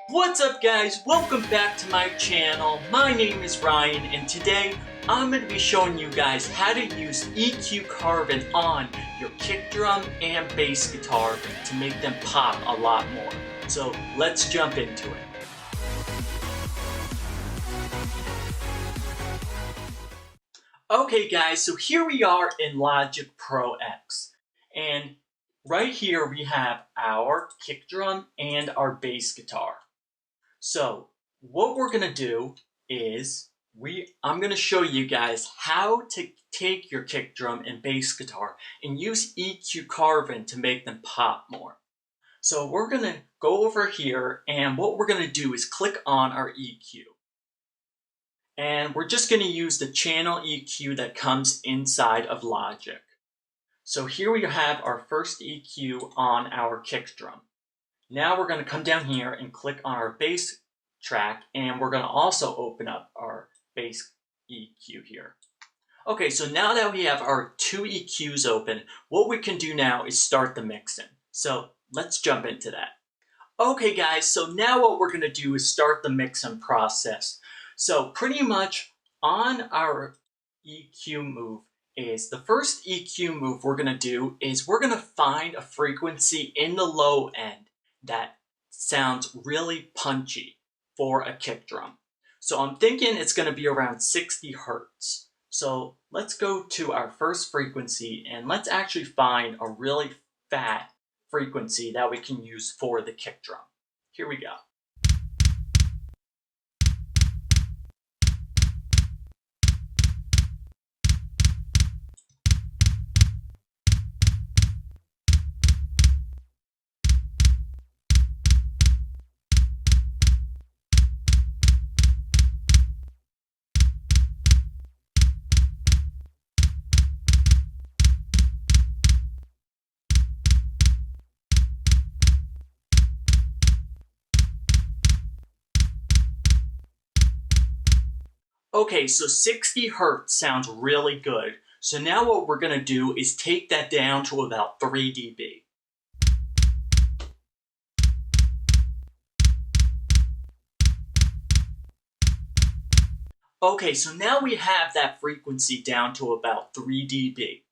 What's up guys, welcome back to my channel. My name is Ryan and today I'm going to be showing you guys how to use EQ carving on your kick drum and bass guitar to make them pop a lot more. So let's jump into it. Okay guys, so here we are in Logic Pro X, and right here we have our kick drum and our bass guitar. So what we're going to do is I'm going to show you guys how to take your kick drum and bass guitar and use EQ carving to make them pop more. So we're going to go over here, and what we're going to do is click on our EQ. And we're just going to use the channel EQ that comes inside of Logic. So here we have our first EQ on our kick drum. Now we're going to come down here and click on our bass track, and we're going to also open up our bass EQ here. Okay, so now that we have our two EQs open, what we can do now is start the mixing. So let's jump into that. Okay guys, so now what we're going to do is start the mixing process. So pretty much on our EQ move is the first EQ move we're going to do is we're going to find a frequency in the low end that sounds really punchy for a kick drum. So I'm thinking it's going to be around 60 Hertz. So let's go to our first frequency and let's actually find a really fat frequency that we can use for the kick drum. Here we go. Okay, so 60 Hertz sounds really good. So now what we're going to do is take that down to about 3 dB. Okay, so now we have that frequency down to about 3 dB.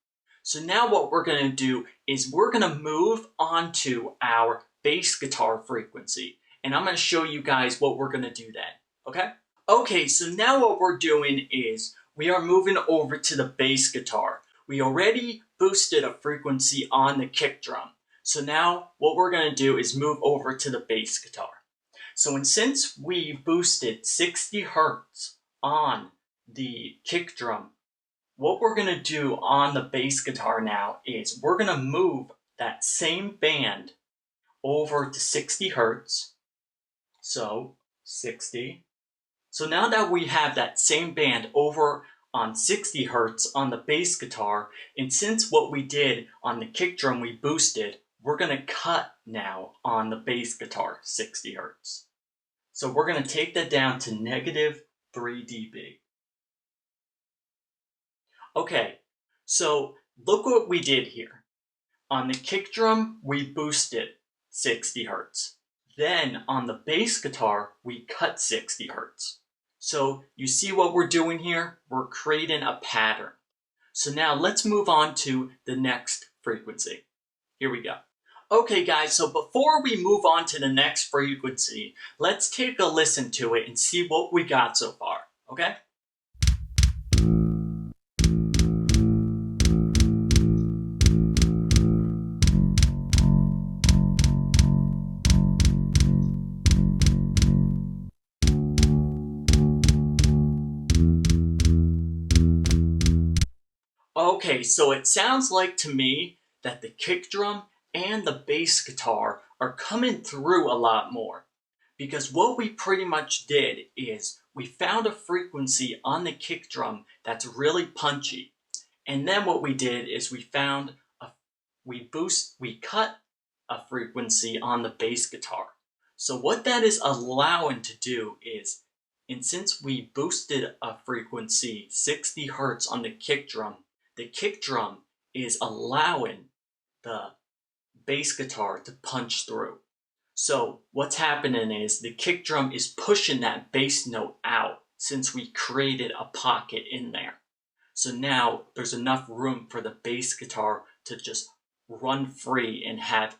So now what we're going to do is we're going to move on to our bass guitar frequency. And I'm going to show you guys what we're going to do then, okay? Okay, so now what we're doing is we are moving over to the bass guitar. We already boosted a frequency on the kick drum. So now what we're going to do is move over to the bass guitar. So since we boosted 60 Hertz on the kick drum, what we're going to do on the bass guitar now is we're going to move that same band over to 60 Hertz. So 60. So now that we have that same band over on 60 Hertz on the bass guitar, and since what we did on the kick drum we boosted, we're going to cut now on the bass guitar 60 Hertz. So we're going to take that down to -3 dB. Okay, so look what we did here. On the kick drum, we boosted 60 Hertz. Then on the bass guitar, we cut 60 Hertz. So you see what we're doing here? We're creating a pattern. So now let's move on to the next frequency. Here we go. Okay guys, so before we move on to the next frequency, let's take a listen to it and see what we got so far, okay? Okay, so it sounds like to me that the kick drum and the bass guitar are coming through a lot more. Because what we pretty much did is we found a frequency on the kick drum that's really punchy. And then what we did is we cut a frequency on the bass guitar. So what that is allowing to do is, and since we boosted a frequency 60 Hertz on the kick drum is allowing the bass guitar to punch through. So what's happening is the kick drum is pushing that bass note out since we created a pocket in there. So now there's enough room for the bass guitar to just run free and have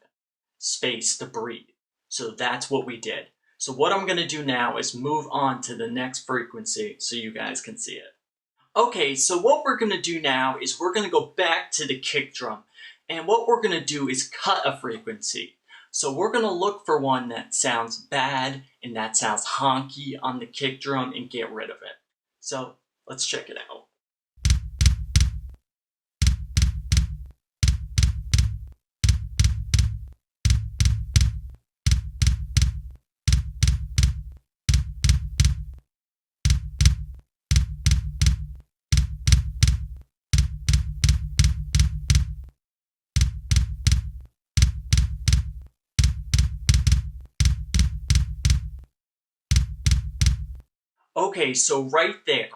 space to breathe. So that's what we did. So what I'm going to do now is move on to the next frequency so you guys can see it. Okay, so what we're going to do now is we're going to go back to the kick drum. And what we're going to do is cut a frequency. So we're going to look for one that sounds bad and that sounds honky on the kick drum and get rid of it. So let's check it out. Okay, so right there,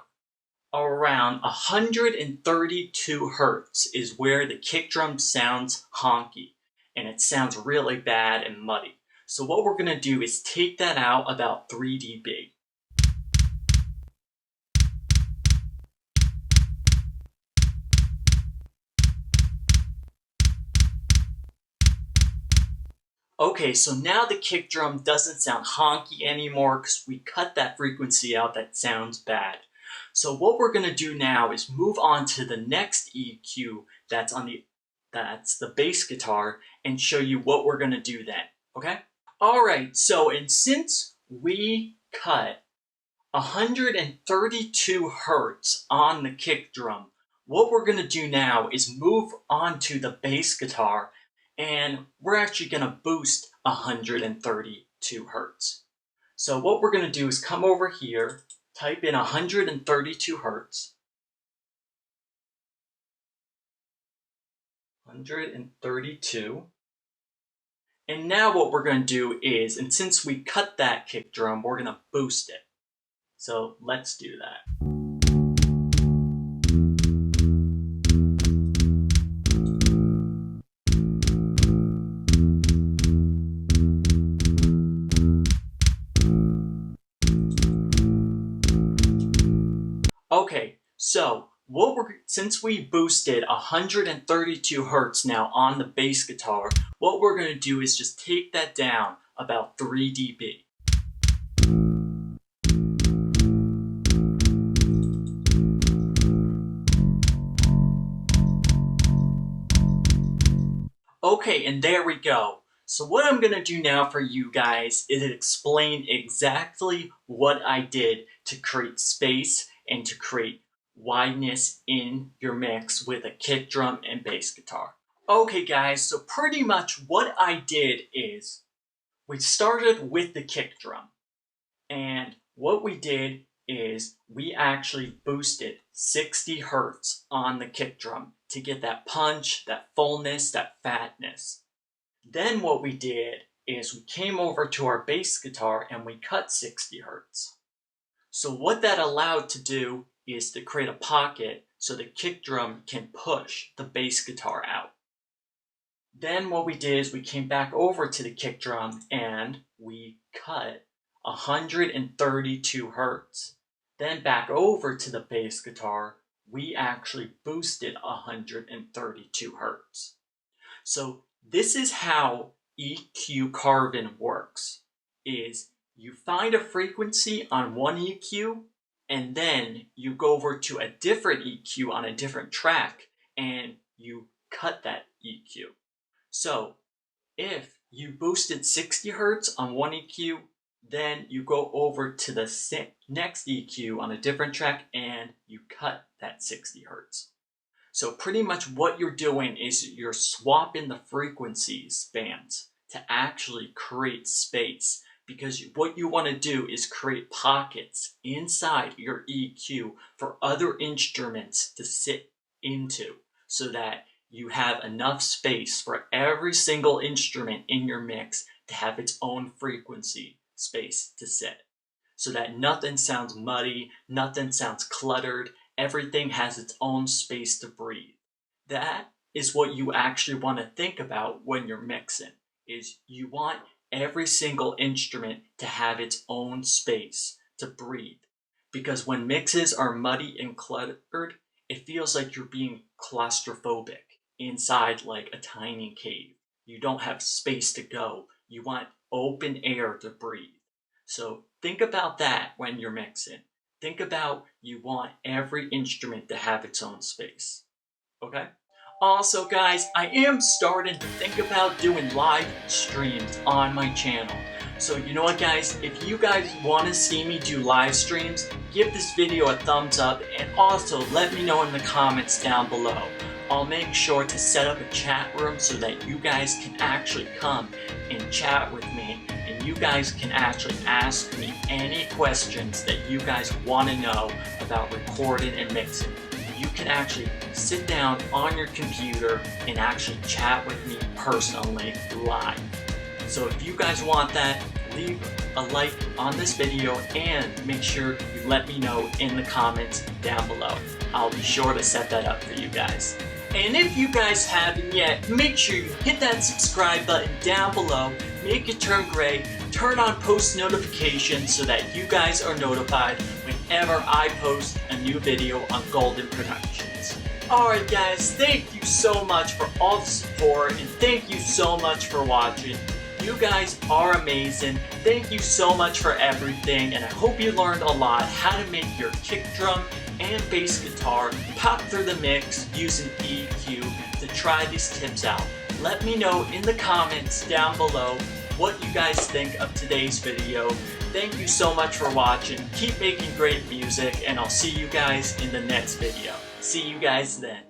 around 132 hertz is where the kick drum sounds honky, and it sounds really bad and muddy. So what we're going to do is take that out about 3 dB. Okay, so now the kick drum doesn't sound honky anymore because we cut that frequency out that sounds bad. So what we're going to do now is move on to the next EQ that's the bass guitar and show you what we're going to do then, okay? Alright, so and since we cut 132 hertz on the kick drum, what we're going to do now is move on to the bass guitar and we're actually going to boost 132 hertz. So what we're going to do is come over here, type in 132 hertz, 132, and now what we're going to do is, and since we cut that kick drum, we're going to boost it. So let's do that. Okay, so since we boosted 132 hertz now on the bass guitar, what we're going to do is just take that down about 3 dB. Okay, and there we go. So what I'm going to do now for you guys is explain exactly what I did to create space and to create wideness in your mix with a kick drum and bass guitar. Okay guys, so pretty much what I did is we started with the kick drum, and what we did is we actually boosted 60 hertz on the kick drum to get that punch, that fullness, that fatness. Then what we did is we came over to our bass guitar and we cut 60 hertz. So what that allowed to do is to create a pocket so the kick drum can push the bass guitar out. Then what we did is we came back over to the kick drum and we cut 132 hertz. Then back over to the bass guitar, we actually boosted 132 hertz. So this is how EQ carving works, is you find a frequency on one EQ and then you go over to a different EQ on a different track and you cut that EQ. So if you boosted 60 hertz on one EQ, then you go over to the next EQ on a different track and you cut that 60 hertz. So pretty much what you're doing is you're swapping the frequencies bands to actually create space, because what you want to do is create pockets inside your EQ for other instruments to sit into so that you have enough space for every single instrument in your mix to have its own frequency space to sit, so that nothing sounds muddy, nothing sounds cluttered, everything has its own space to breathe. That is what you actually want to think about when you're mixing, is you want every single instrument to have its own space to breathe. Because when mixes are muddy and cluttered, it feels like you're being claustrophobic inside like a tiny cave. You don't have space to go. You want open air to breathe. So think about that when you're mixing. Think about you want every instrument to have its own space. Okay? Also, guys, I am starting to think about doing live streams on my channel. So you know what, guys? If you guys want to see me do live streams, give this video a thumbs up and also let me know in the comments down below. I'll make sure to set up a chat room so that you guys can actually come and chat with me, and you guys can actually ask me any questions that you guys want to know about recording and mixing. You can actually sit down on your computer and actually chat with me personally live. So if you guys want that, leave a like on this video and make sure you let me know in the comments down below. I'll be sure to set that up for you guys. And if you guys haven't yet, make sure you hit that subscribe button down below, make it turn gray, turn on post notifications so that you guys are notified whenever I post a new video on Golden Productions. Alright guys, thank you so much for all the support and thank you so much for watching. You guys are amazing. Thank you so much for everything, and I hope you learned a lot how to make your kick drum and bass guitar pop through the mix using EQ to try these tips out. Let me know in the comments down below what you guys think of today's video. Thank you so much for watching. Keep making great music, and I'll see you guys in the next video. See you guys then.